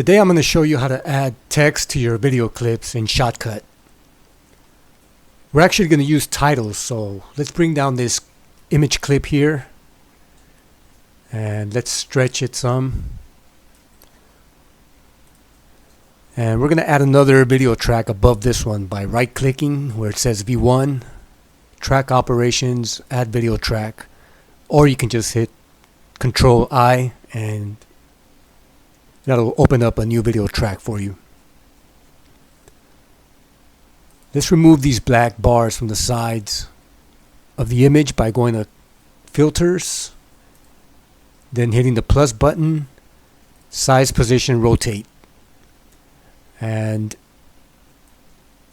Today I'm going to show you how to add text to your video clips in Shotcut. We're actually going to use titles, so let's bring down this image clip here and let's stretch it some. And we're going to add another video track above this one by right clicking where it says V1, track operations, add video track, or you can just hit Control I and that'll open up a new video track for you. Let's remove these black bars from the sides of the image by going to filters, then hitting the plus button, size, position, rotate. And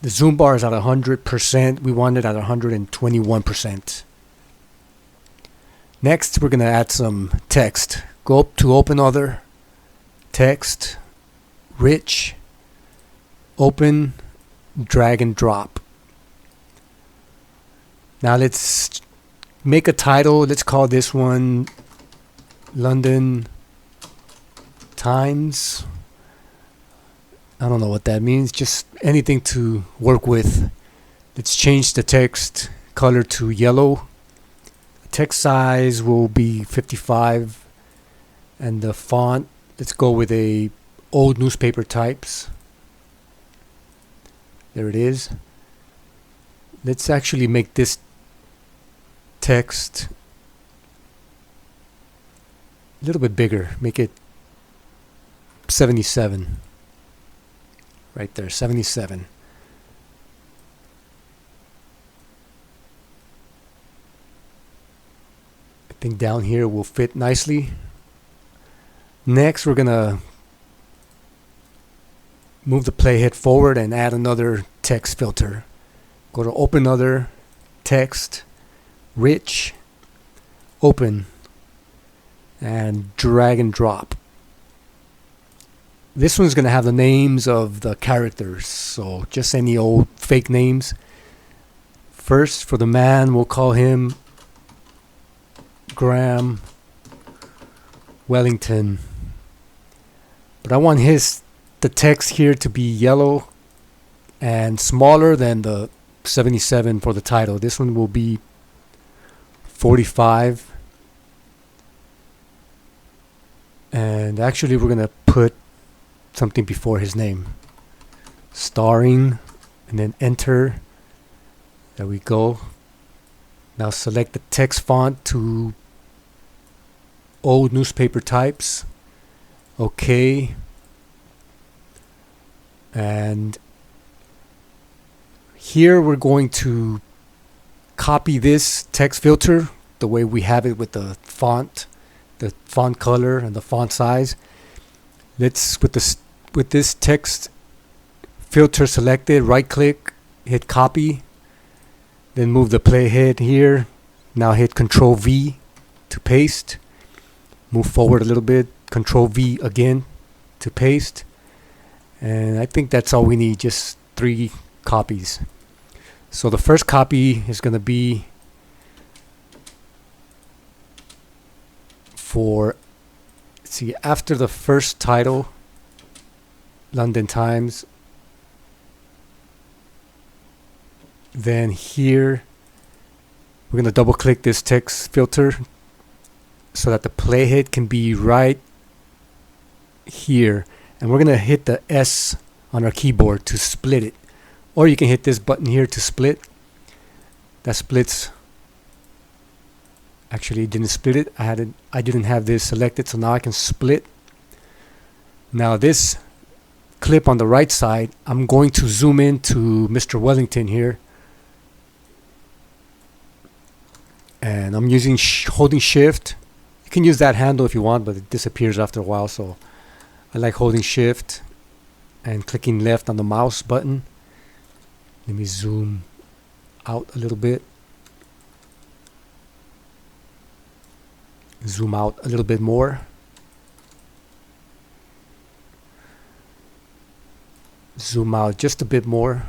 the zoom bar is at 100%. We want it at 121%. Next, we're going to add some text. Go up to Open Other, Text, Rich, Open, Drag and Drop. Now let's make a title. Let's call this one London Times. I don't know what that means, just anything to work with. Let's change the text color to yellow. Text size will be 55 and the font, let's go with a old newspaper types. There it is. Let's actually make this text a little bit bigger. Make it 77. Right there, 77. I think down here will fit nicely. Next, we're gonna move the playhead forward and add another text filter. Go to Open Other, Text, Rich, Open, and drag and drop. This one's gonna have the names of the characters, so just any old fake names. First, for the man, we'll call him Graham Wellington. But I want the text here to be yellow and smaller than the 77 for the title. This one will be 45. And actually we're gonna put something before his name. Starring, and then enter. There we go. Now select the text font to old newspaper types. Okay. And here we're going to copy this text filter the way we have it with the font color and the font size. Let's with this text filter selected, right click, hit copy, then move the playhead here. Now hit Control V to paste. Move forward a little bit, Control V again to paste. And I think that's all we need, just 3 copies. So the first copy is going to be for, see, after the first title, London Times. Then here, we're going to double click this text filter so that the playhead can be right here. And we're going to hit the S on our keyboard to split it. Or you can hit this button here to split. That splits. Actually, it didn't split it. I didn't have this selected, so now I can split. Now this clip on the right side, I'm going to zoom in to Mr. Wellington here. And I'm using holding shift. You can use that handle if you want, but it disappears after a while, so I like holding shift and clicking left on the mouse button. Let me zoom out a little bit. Zoom out a little bit more. Zoom out just a bit more.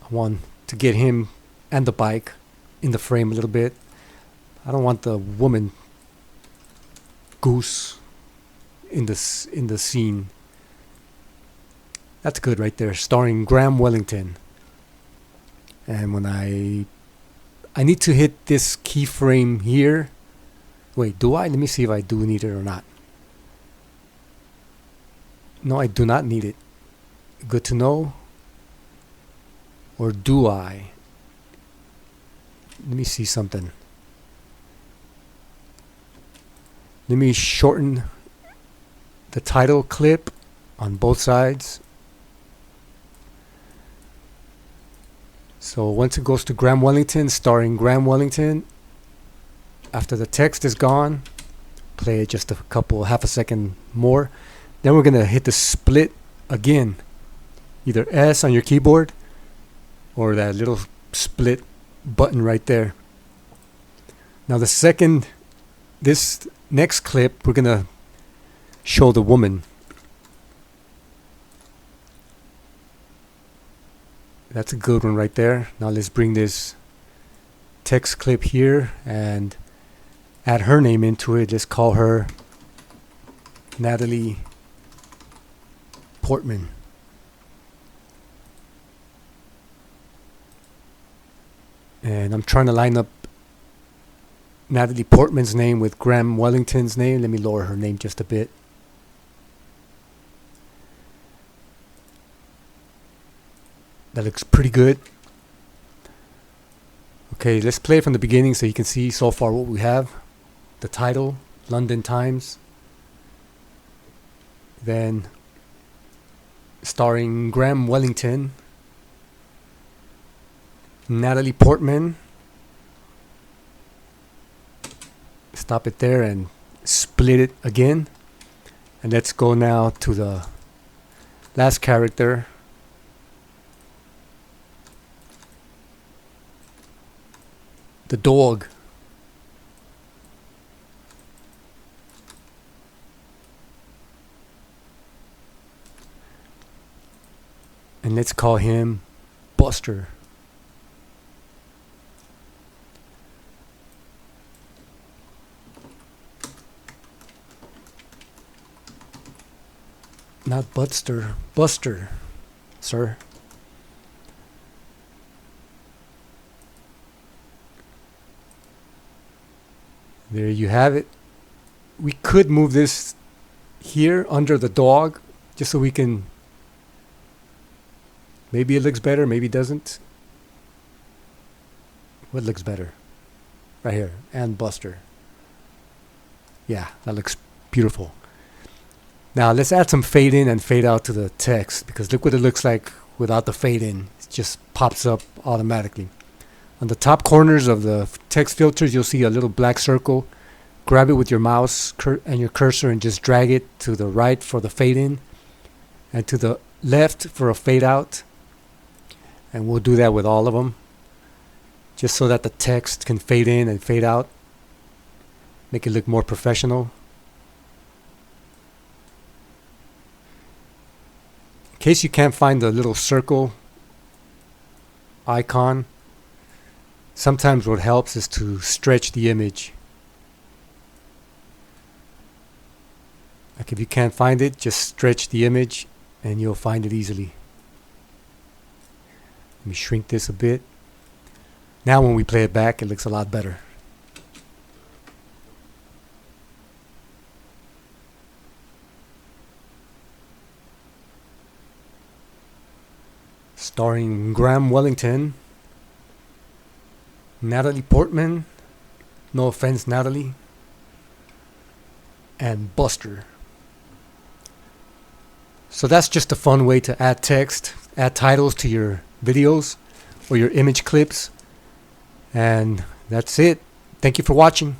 I want to get him and the bike in the frame a little bit. I don't want the woman goose in the scene. That's good right there. Starring Graham Wellington. And when I need to hit this keyframe here. Wait, do I? Let me see if I do need it or not. No, I do not need it. Good to know. Or do I? Let me see something. Let me shorten the title clip on both sides. So once it goes to Graham Wellington, starring Graham Wellington, after the text is gone, play it just a couple, half a second more. Then we're going to hit the split again. Either S on your keyboard or that little split button right there. Now the second, this next clip, we're going to show the woman. That's a good one right there. Now let's bring this text clip here and add her name into it. Let's call her Natalie Portman. And I'm trying to line up Natalie Portman's name with Graham Wellington's name. Let me lower her name just a bit. That looks pretty good. Okay, let's play from the beginning so you can see so far what we have. The title, London Times. Then starring Graham Wellington, Natalie Portman. Stop it there and split it again. And let's go now to the last character. The dog. And let's call him Buster. Not Buster, Buster, sir. There you have it. We could move this here under the dog just so we can, maybe it looks better, maybe it doesn't. What looks better? Right here, and Buster. Yeah, that looks beautiful. Now let's add some fade in and fade out to the text, because look what it looks like without the fade in. It just pops up automatically. On the top corners of the text filters, you'll see a little black circle. Grab it with your mouse and your cursor and just drag it to the right for the fade in and to the left for a fade out. And we'll do that with all of them, just so that the text can fade in and fade out. Make it look more professional. In case you can't find the little circle icon, sometimes what helps is to stretch the image. Like if you can't find it, just stretch the image and you'll find it easily. Let me shrink this a bit. Now when we play it back, it looks a lot better. Starring Graham Wellington, Natalie Portman, no offense Natalie, and Buster. So that's just a fun way to add text, add titles to your videos or your image clips. And that's it. Thank you for watching.